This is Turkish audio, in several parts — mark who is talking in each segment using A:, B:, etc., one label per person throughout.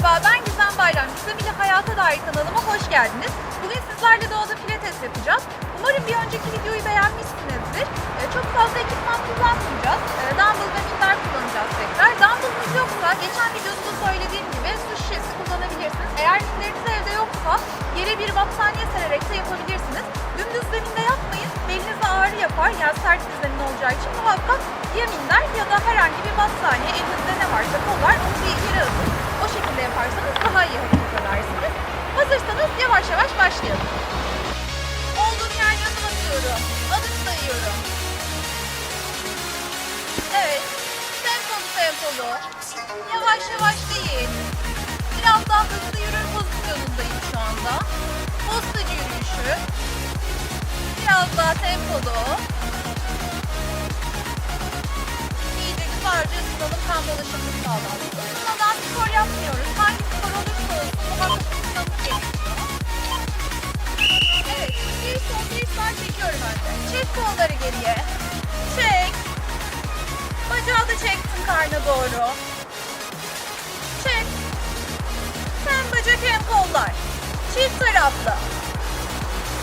A: Merhaba, ben Gizem Bayram. Gizem ile Hayata Dair kanalıma hoş geldiniz. Bugün sizlerle doğada pilates yapacağız. Umarım bir önceki videoyu beğenmişsinizdir. Çok fazla ekipman kullanmayacağız. Dumbbell ve minder kullanacağız tekrar. Dumbbell'ınız yoksa, geçen videoda söylediğim gibi su şişesi kullanabilirsiniz. Eğer minderiniz evde yoksa, yere bir battaniye sererek de yapabilirsiniz. Dümdüz zeminde yapmayın, belinize ağrı yapar. Yani sert bir zemin olacağı için muhakkak ya minder ya da herhangi bir battaniye, elinizde ne varsa kollar, onu bir yere atın. O şekilde yaparsanız daha iyi hareket edersiniz. Hazırsanız yavaş yavaş başlayalım. Olduğum yerde adım atıyorum. Adım sayıyorum. Evet. Tempolu. Yavaş yavaş değil. Biraz daha hızlı yürür pozisyonundayım şu anda. Postacı yürüyüşü. Biraz daha tempolu. İyice güzelce ısınalım, kan dolaşımını sağlayalım. Isınmadan spor yapmıyoruz. Hangi spor olursa olsun muhakkak ısınmamız gerekiyor. Evet, bir sağ çekiyorum önce. Çek kolları geriye. Çek. Bacağı da çeksin karna doğru. Çek. Hem bacak hem kollar. Çift taraflı.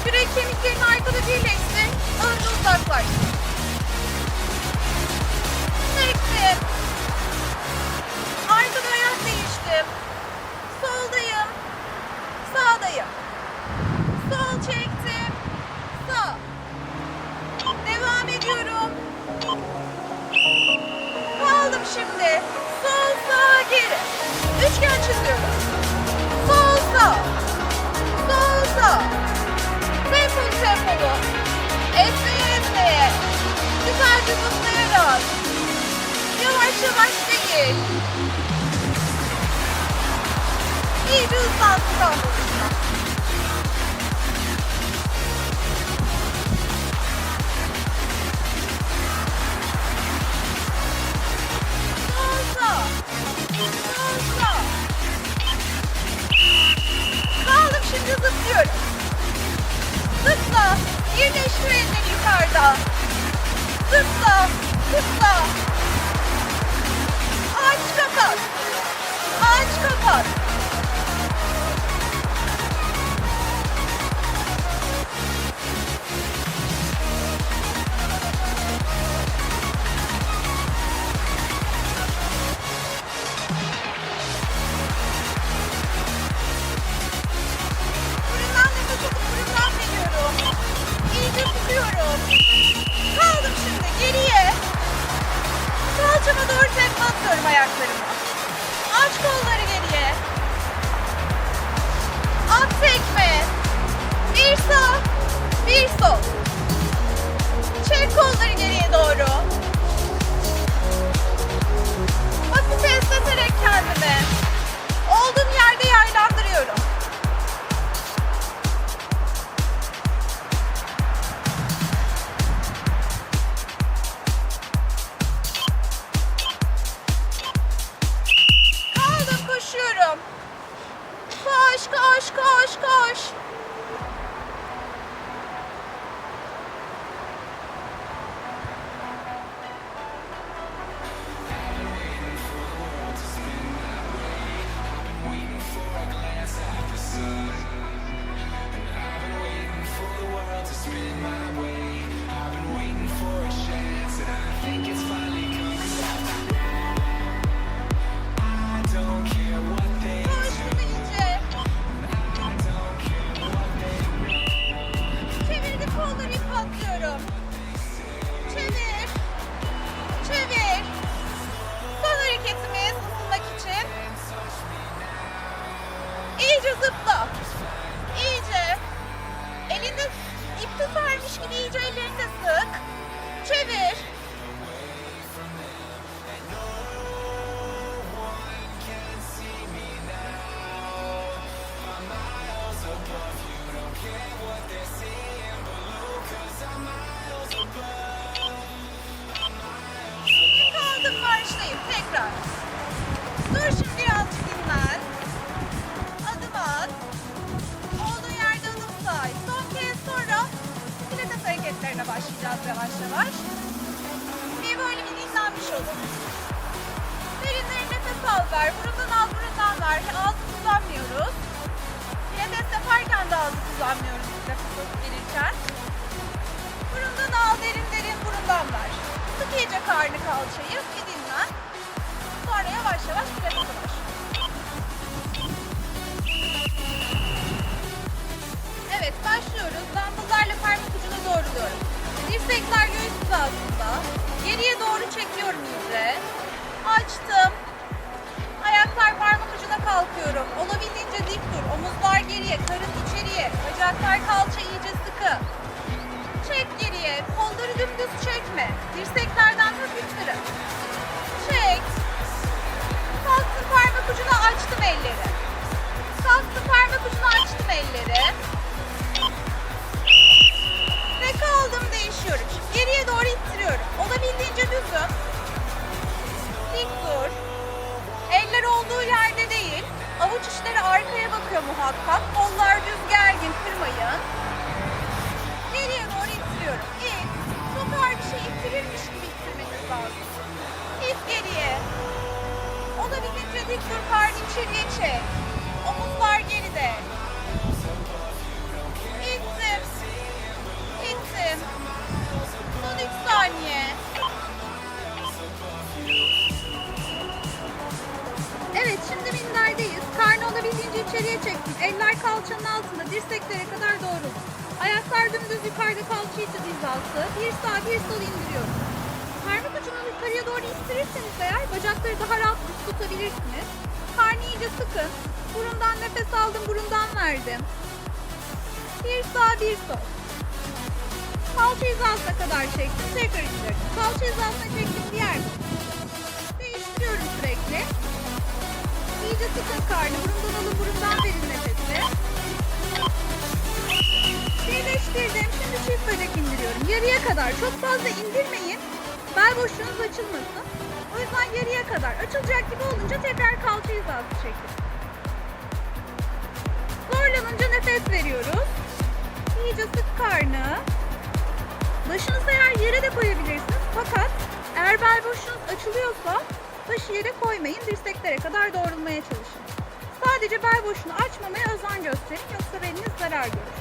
A: Kürek kemiklerini arkada birleştir. Önce uzaklaştır. Çektim. Arkada ayak değiştim. Soldayım. Sağdayım. Sol çektim. Sağ. Devam ediyorum. Kaldım şimdi. Sol sağ geri. Üçgen çiziyorum. Sol sağ. Sol sağ. Tempolu. Esneye. Güzelce zıplayarak. Yavaş değil. İyice hızlansın kalmalısın. Sol. Kaldım, şimdi zıplıyorum. Zıpla. Birleştir elleri yukarıda. Zıpla. Aç kapat. Burundan nefes alıp burundan veriyorum. İyice tutuyorum. Kaldım şimdi geriye. Kalçama doğru tekme atıyorum ayaklarımı. Aç kolları geriye. At tekme. Bir sağ, bir sol. Çek kolları geriye doğru. Hafif esneterek kendimi olduğum yerde yaylandırıyorum. Kaldım, koşuyorum. Koş. Koştum iyice. Çevirdim, kolları ip atlıyorum. Çevir. Son hareketimiz ısınmak için. İyice zıpla. İyice. Elinde ip tutarmış gibi iyice ellerini de sık. Çevir. Kaldım, marşlayayım tekrar. Dur şimdi birazcık dinlen. Adım at. Olduğu yerde adım say. Son kez sonra pilates hareketlerine başlayacağız yavaş. Bir böyle bir dinlenmiş olun. Derinlerin nefes al ver. Burundan al, burundan ver. Al kullanmıyoruz biz nefes alıp verirken. Burundan al, derin derin burundan ver. Sık iyice karnı kalçayı, bir dinlen. Sonra yavaş yavaş pilatese baş. Evet, başlıyoruz. Dumbbell'larla parmak ucuna doğruluyorum. Dirsekler göğüs hizasında. Geriye doğru çekiyorum iyice. Açtım. Ayaklar parmak ucuna kalkıyorum. Olabildiğince dik dur. Omuzlar geriye, karın içeriye. Bacaklar kalça iyice sıkı. Çek geriye. Kolları dümdüz çekme. Dirseklerden hafif kırın. Çek. Kalktım parmak ucuna açtım elleri. Kalktım parmak ucuna açtım elleri. Ve kaldım, değişiyorum. Şimdi geriye doğru ittiriyorum. Olabildiğince düzüm. Dik dur. Eller olduğu yerde değil. Avuç içleri arkaya bakıyor muhakkak. Kollar düz, gergin, kırmayın. Geriye doğru ittiriyorum. İt. Çok ağır bir şey ittirirmiş gibi ittirmeniz lazım. İt geriye. Olabildiğince dik dur, karnı içeriye çek. Omuzlar geride. İttim. İttim. Son 3 saniye. Evet, şimdi minderdeyiz. Karnı olabildiğince içeriye çektim. Eller kalçanın altında, dirseklere kadar doğru. Ayaklar dümdüz yukarıda, kalça içi hizası. Bir sağ bir sol indiriyorum. Parmak ucunu yukarıya doğru istirirseniz eğer bacakları daha rahat düz tutabilirsiniz. Karnı iyice sıkın. Burundan nefes aldım, burundan verdim. Bir sağ bir sol. Kalça hizasına kadar çektim. Tekrar indirdim. Kalça hizasına çektim, diğer. Değiştiriyorum sürekli. İyice sıkın karnı. Burundan alın, burundan verin nefesi. Birleştirdim. Şimdi çift bacak indiriyorum. Yarıya kadar. Çok fazla indirmeyin. Bel boşluğunuz açılmasın. O yüzden yarıya kadar. Açılacak gibi olunca tekrar kalça hizası çekin. Zorlanınca nefes veriyoruz. İyice sık karnı. Başınızı eğer yere de koyabilirsiniz. Fakat eğer bel boşluğunuz açılıyorsa başı yere koymayın. Dirseklere kadar doğrulmaya çalışın. Sadece bel boşluğunu açmamaya özen gösterin. Yoksa beliniz zarar görür.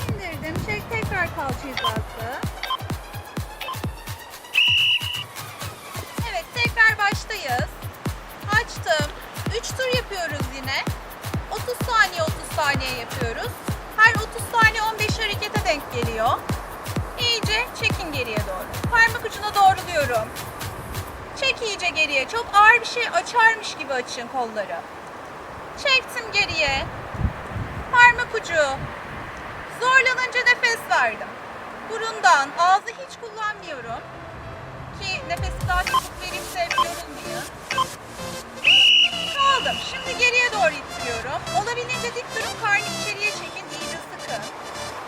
A: İndirdim. Çek, tekrar kalça hizası. Evet, tekrar baştayız. Açtım. 3 tur yapıyoruz yine. 30 saniye 30 saniye yapıyoruz. Her 30 saniye 15 harekete denk geliyor. İyice çekin geriye doğru. Parmak ucuna doğruluyorum. Çek iyice geriye. Çok ağır bir şey açarmış gibi açın kolları. Çektim geriye. Parmak ucu. Zorlanınca nefes verdim. Burundan. Ağzı hiç kullanmıyorum. Ki nefesi daha çabuk verip de yorulmayın. Kaldım. Şimdi geriye doğru ittiriyorum. Olabildiğince dik durun. Karnı içeriye çekin. İyice sıkın.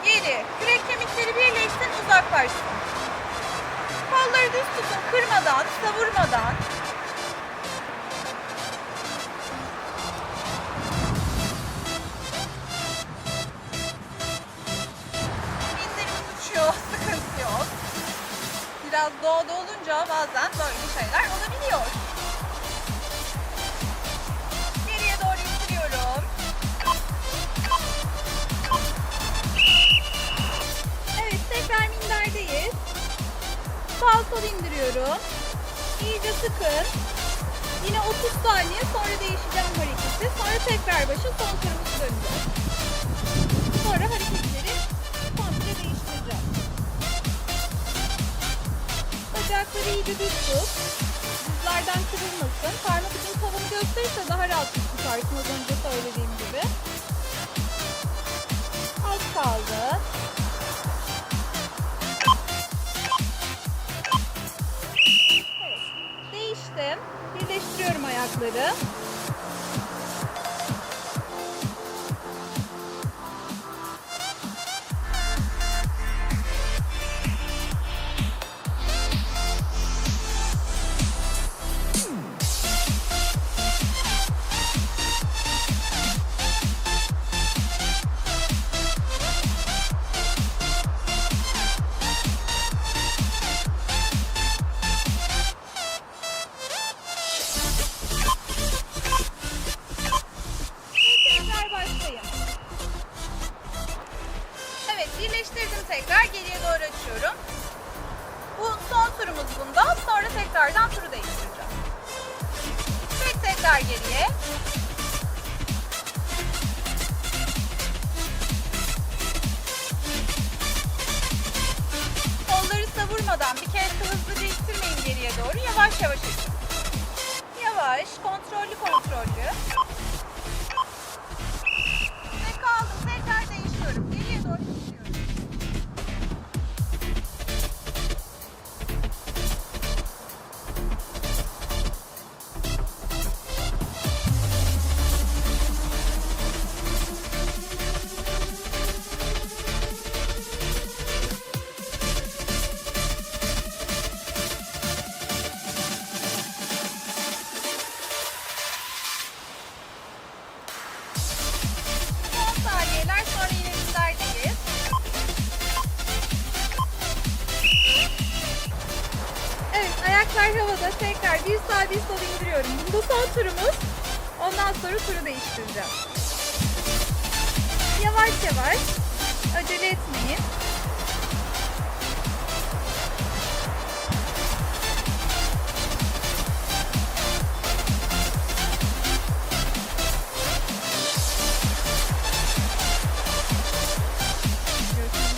A: Geri. Kürek kemikleri birleşsin. Uzaklaşsın. Kolları düz tutun. Kırmadan, savurmadan. Minderimiz uçuyor. Sıkıntı yok. Biraz doğada olunca bazen böyle şeyler olabiliyor. Geriye doğru ittiriyorum. Evet, tekrar minderdeyiz. Sağ sol indiriyorum. İyice sıkın. Yine 30 saniye sonra değişeceğim hareketi. Sonra tekrar başa, son turumuzu döneceğiz. Sonra hareketleri komple değiştireceğim. Bacakları iyice düz tut. Dizlerden kırılmasın. Parmak ucunu tavanı gösterirse daha rahat tutarsın, az önce söylediğim gibi. Az kaldı. Birleştiriyorum ayakları. Tekrar geriye. Kolları savurmadan bir kere hızlıca ittirmeyin geriye doğru. Yavaş yavaş açın. Yavaş, kontrollü kontrollü. Ve kaldım. Tekrar değişiyorum. Geriye doğru gidiyorum. Saniyeler sonra yine bizlerdeyiz. Evet, ayaklar havada. Tekrar bir sağ bir sol indiriyorum. Bu son turumuz. Ondan sonra turu değiştireceğim. Yavaş yavaş. Acele etmeyin.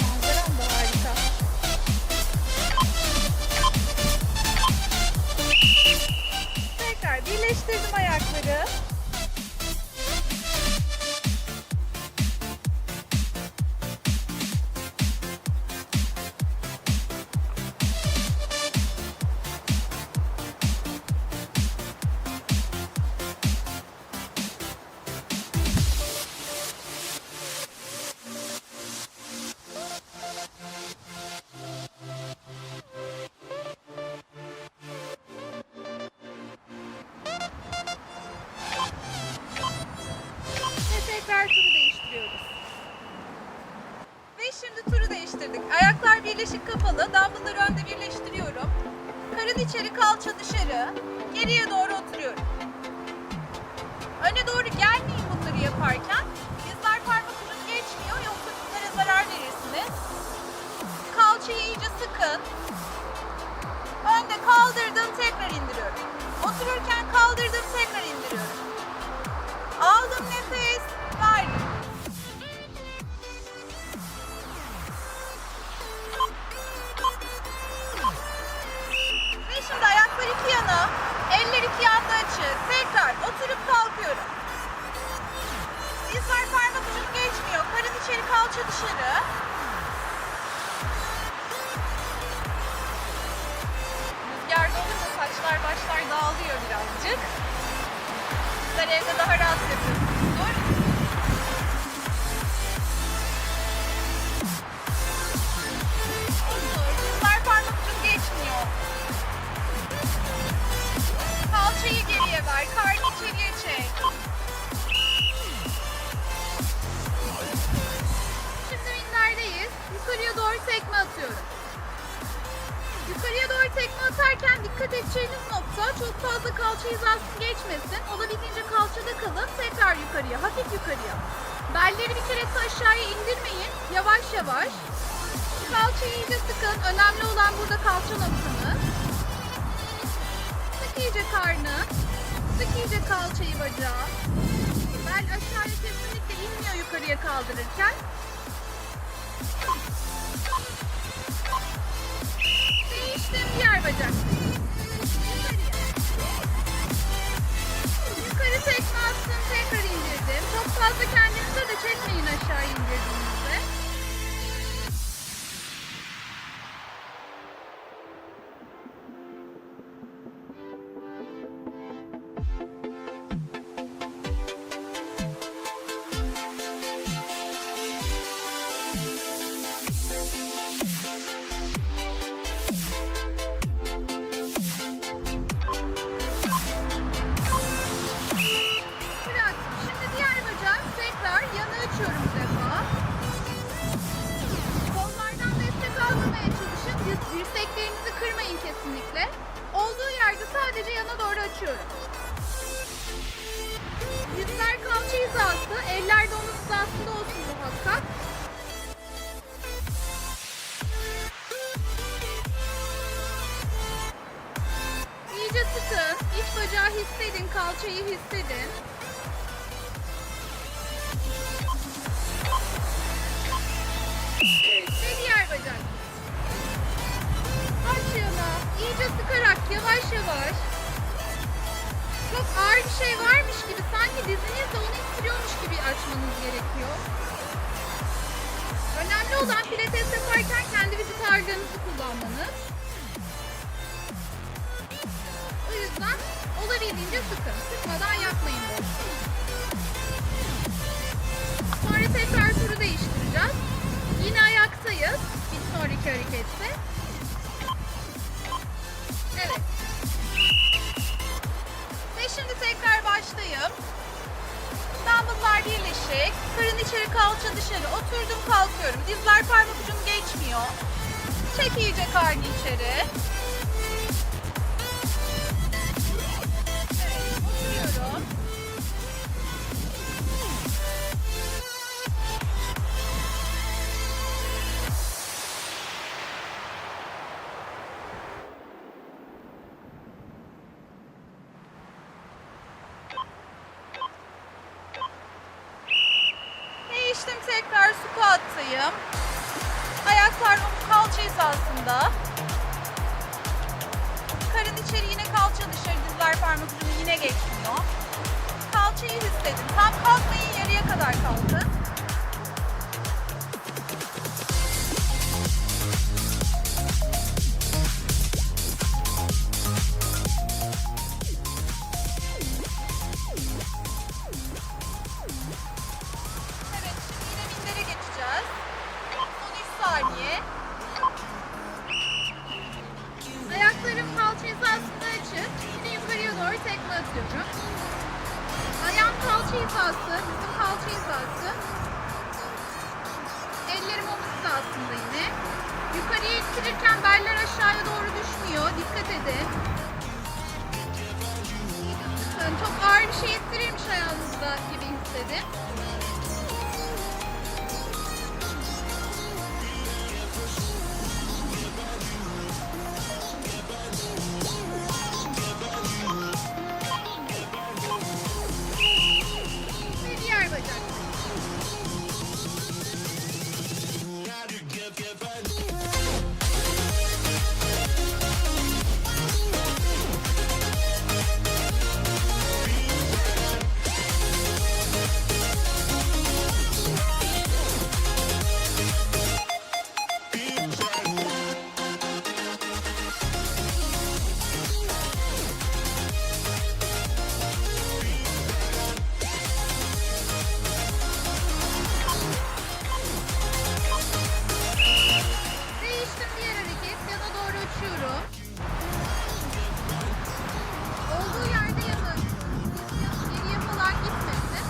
A: Manzaram da harika. Tekrar birleştirdim ayakları. Tekrar turu değiştiriyoruz. Ve şimdi turu değiştirdik. Ayaklar birleşik kapalı. Dumbbell'ları önde birleştiriyorum. Karın içeri, kalça dışarı. Geriye doğru oturuyorum. Öne doğru gelmeyin bunları yaparken. Dizler parmak ucunu geçmiyor. Yoksa dizlere zarar verirsiniz. Kalçayı iyice sıkın. Önde kaldırdım, tekrar indiriyorum. Otururken kaldırdım, tekrar indiriyorum. Aldım nefes, verdim. Ve şimdi ayaklar iki yana, eller iki yanda açık. Tekrar oturup kalkıyorum. Dizler parmak ucunu geçmiyor. Karın içeri, kalça dışarı. Rüzgarda olunca saçlar başlar dağılıyor birazcık. Sizler evde daha rahat yapıyorsunuzdur. Dizler parmak ucunu geçmiyor. Kalçayı geriye ver, karnı içeriye çek. Şimdi minderdeyiz. Yukarıya doğru tekme atıyorum. Yukarıya doğru tekme atarken dikkat edeceğiniz nokta çok fazla kalça hizasını geçmesin. Olabildiğince kalçada kalın. Tekrar yukarıya, hafif yukarıya. Belleri bir kere aşağıya indirmeyin. Yavaş yavaş. Kalçayı iyice sıkın. Önemli olan burada kalça noktanız. Sık iyice karnı. Sık iyice kalçayı, bacağı. Bel aşağıya kesinlikle inmiyor yukarıya kaldırırken. Değiştim, diğer bacak. Yukarıya. Yukarı tekme attım, tekrar indirdim. Çok fazla kendinize de çekmeyin aşağı indirdiğinizde. Bıraktım. Şimdi diğer bacağı tekrar yana açıyorum bu defa. hissedin, kalçayı hissedin. Ve diğer bacak. Aç yana, iyice sıkarak yavaş yavaş. Çok ağır bir şey varmış gibi, sanki dizinizde onu ittiriyormuş gibi açmanız gerekiyor. Önemli olan pilates yaparken kendi vücut ağırlığınızı kullanmanız. O yüzden olabildiğince sıkın. Sıkmadan yapmayın bu. Sonra tekrar turu değiştireceğiz. Yine ayaktayız. Bir sonraki harekette. Evet. Ve şimdi tekrar başlayayım. Dumbbell'lar birleşik. Karın içeri, kalça dışarı. Oturdum, kalkıyorum. Dizler parmak ucum geçmiyor. Çek iyice karnı içeri. Evet, oturuyorum. Değiştim, tekrar squat'tayım. Ayaklar kalça hizasında. Karın içeri, yine kalça dışarı, dizler parmak ucunu yine geçmiyor. Kalçayı hissedin. Tam kalkmayın, yarıya kadar kalkın. Evet, şimdi yine mindere geçeceğiz. Son 3 saniye. Ayaklarım kalça hizasında açık. Yine yukarıya doğru tekme atıyorum. Ayağım kalça hizası, dizim kalça hizası. Ellerim omuz hizasında yine. Yukarıya ittirirken beller aşağıya doğru düşmüyor. Dikkat edin. Çok ağır bir şey ittirirmiş ayağınızda gibi hissedin. Ve diğer bacak. Değiştim, diğer hareket. Yana doğru uçuyorum. Olduğu yerde yanın. Geriye falan gitmesin.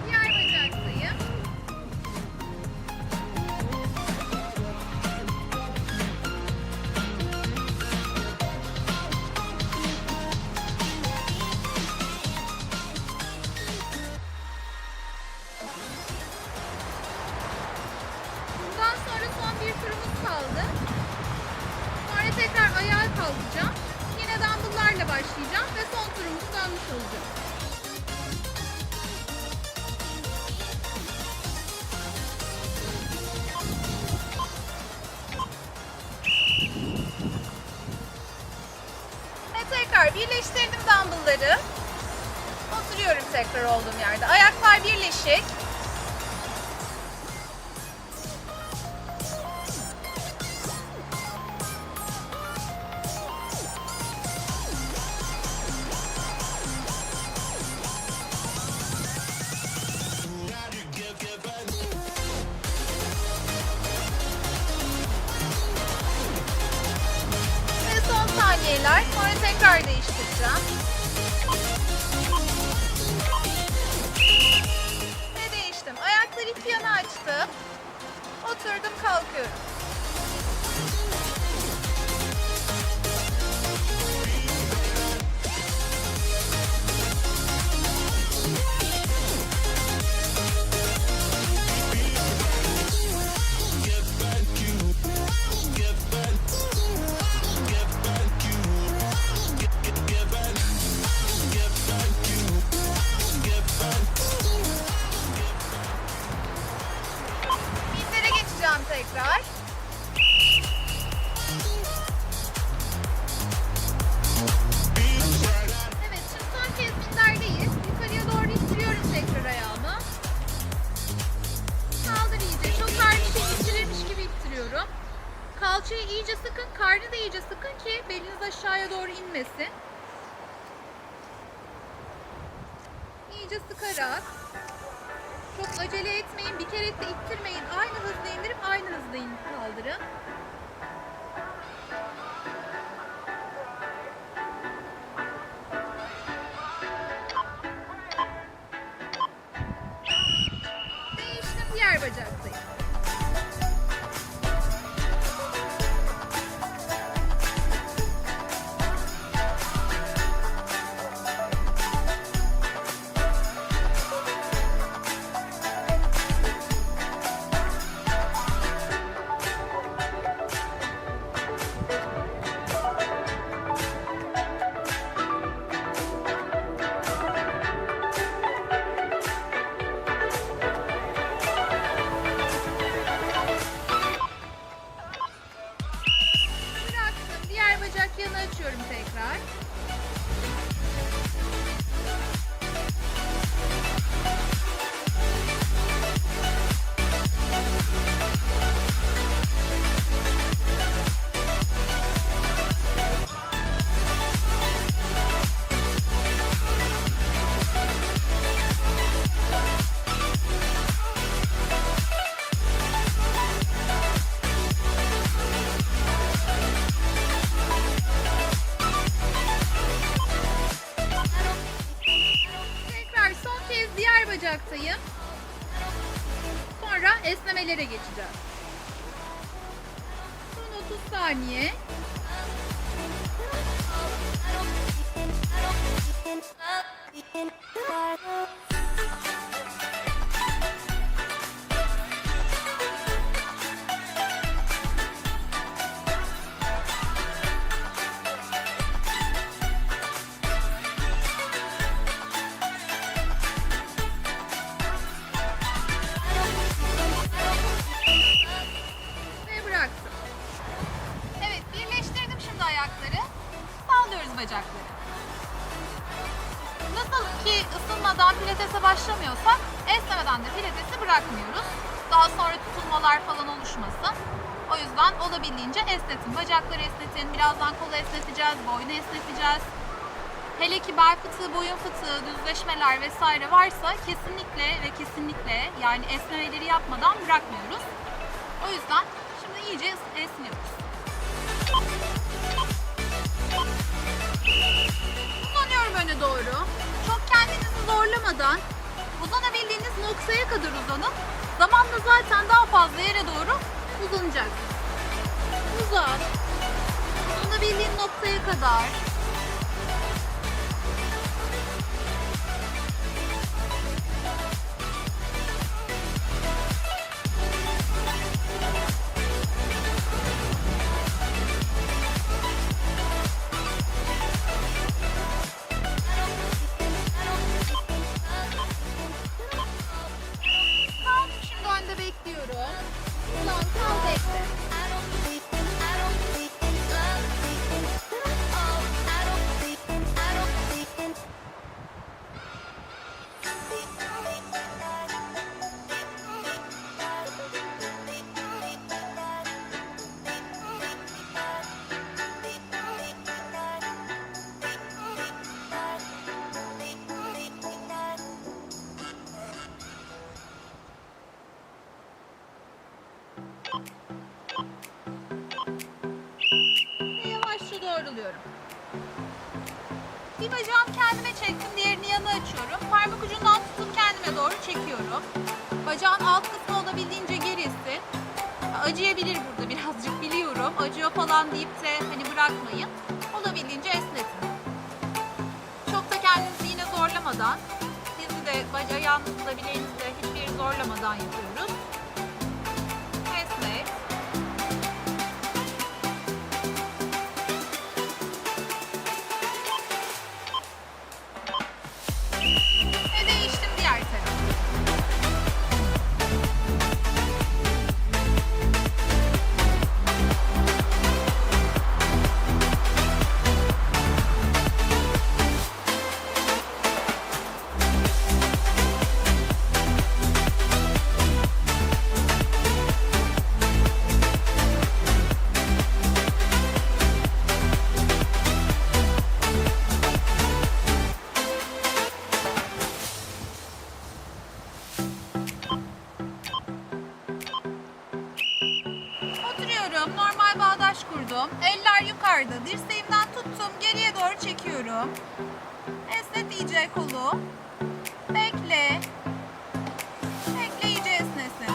A: Diğer bacaktayım. Bundan sonra son bir turumuz kaldı. Sonra tekrar ayağa kalkacağım. Yine dumbbell'larla başlayacağım ve son turumuzu dönmüş olacağım. Ve tekrar birleştirdim dumbbell'ları. Oturuyorum tekrar olduğum yerde. Ayaklar birleşik. Ve son saniyeler. Sonra tekrar değiştireceğim. Ve değiştim. Ayakları Oturdum, kalkıyorum. Mindere geçeceğim tekrar. Evet, şimdi son kez minderdeyiz. Yukarıya doğru ittiriyorum tekrar ayağımı. Kaldır iyice. Çok ağır bir şey ittirirmiş gibi ittiriyorum. Kalçayı iyice sıkın, karnı da iyice sıkın ki beliniz aşağıya doğru inmesin. İyice sıkarak. Çok acele etmeyin, bir kere de ittirmeyin. Aynı hızla indirip aynı hızla kaldırın. Değiştim, diğer bacaktayım. Bıraktım. Diğer bacak yanı açıyorum tekrar. Tekrar son kez diğer bacaktayım. Sonra esnemelere geçeceğiz. Son 30 saniye. Ve bıraktım. Evet, birleştirdim şimdi ayakları. Sallıyoruz bacakları. Nasıl ki ısınmadan pilatese başlamıyorsak esnemeden de pilatesi bırakmıyoruz. Daha sonra tutulmalar falan oluşmasın. O yüzden olabildiğince esnetin. Bacakları esnetin. Birazdan kolu esneteceğiz, boynu esneteceğiz. Hele ki bel fıtığı, boyun fıtığı, düzleşmeler vesaire varsa kesinlikle yani esnemeleri yapmadan bırakmıyoruz. O yüzden şimdi iyice esniyoruz. Uzanıyorum öne doğru. Çok kendinizi zorlamadan uzanabildiğiniz noktaya kadar uzanın. Zamanla zaten daha fazla yere doğru uzanacaksınız. Uzan. Uzanabildiğin noktaya kadar. Kaldım şimdi önde bekliyorum. Ulan kal bekle. Ve yavaşça doğruluyorum. Bir bacağım kendime çektim, diğerini yana açıyorum. Parmak ucundan tutup kendime doğru çekiyorum. Bacağın alt kısmı olabildiğince gerisin. acıyabilir burada birazcık, biliyorum. Acıyor falan deyip de hani bırakmayın. Olabildiğince esnetin. Çok da kendinizi yine zorlamadan, sizi de ayağınızı da bileğinizi de hiçbir yeri zorlamadan yapıyoruz. Esnet. Ve değiştim diğer tarafa. Oturuyorum. Normal bağdaş kurdum. Eller yukarıda. Dirseğimden tuttum. Geriye doğru çekiyorum. Esnet iyice kolu. Bekle. Bekle, iyice esnesin.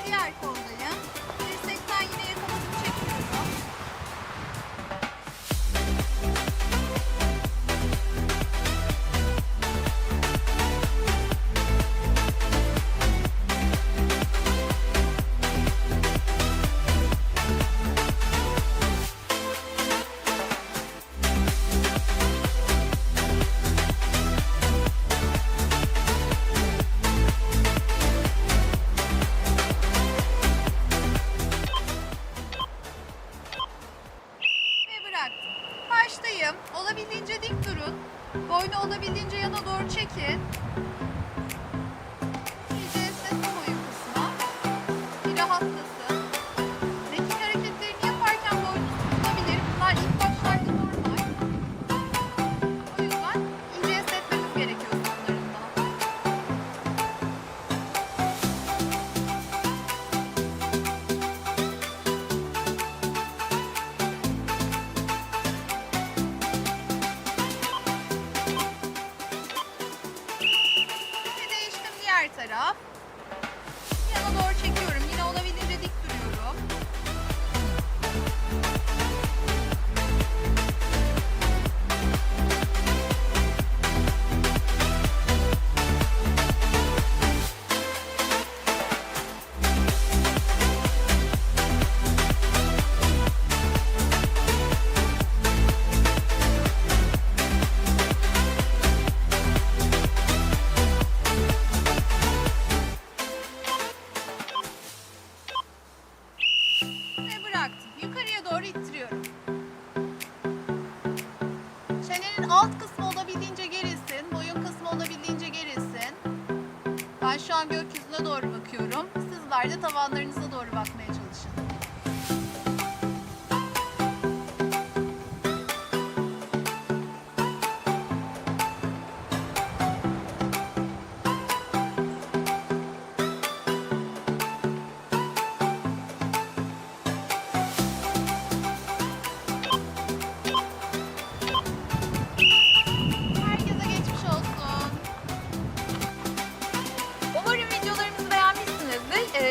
A: Diğer koldayım. Dirsekten yine yakaladım, çekiyorum. Bıraktım. Baştayım. Olabildiğince dik durun. Boynu olabildiğince yana doğru çekin. İyice esnetin boyun kısmı. Bir rahatlasın. Mekik hareketlerini yaparken boynunuz tutulabilir. Bunlar ilk başlarda normal. O yüzden iyice esnetmemiz gerekiyor sonlarında. Diğer taraf. Yana doğru çekiyorum. Yine olabildiğince dik duruyorum. Yukarıya doğru ittiriyorum. Çenenin alt kısmı olabildiğince gerilsin. Boyun kısmı olabildiğince gerilsin. Ben şu an gökyüzüne doğru bakıyorum. Sizler de tavanlarınıza doğru bakmaya çalışın.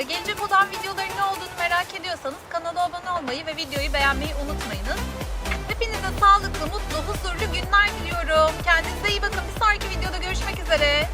A: Gelecek olan videoların ne olduğunu merak ediyorsanız kanala abone olmayı ve videoyu beğenmeyi unutmayınız. Hepinize sağlıklı, mutlu, huzurlu günler diliyorum. Kendinize iyi bakın. Bir sonraki videoda görüşmek üzere.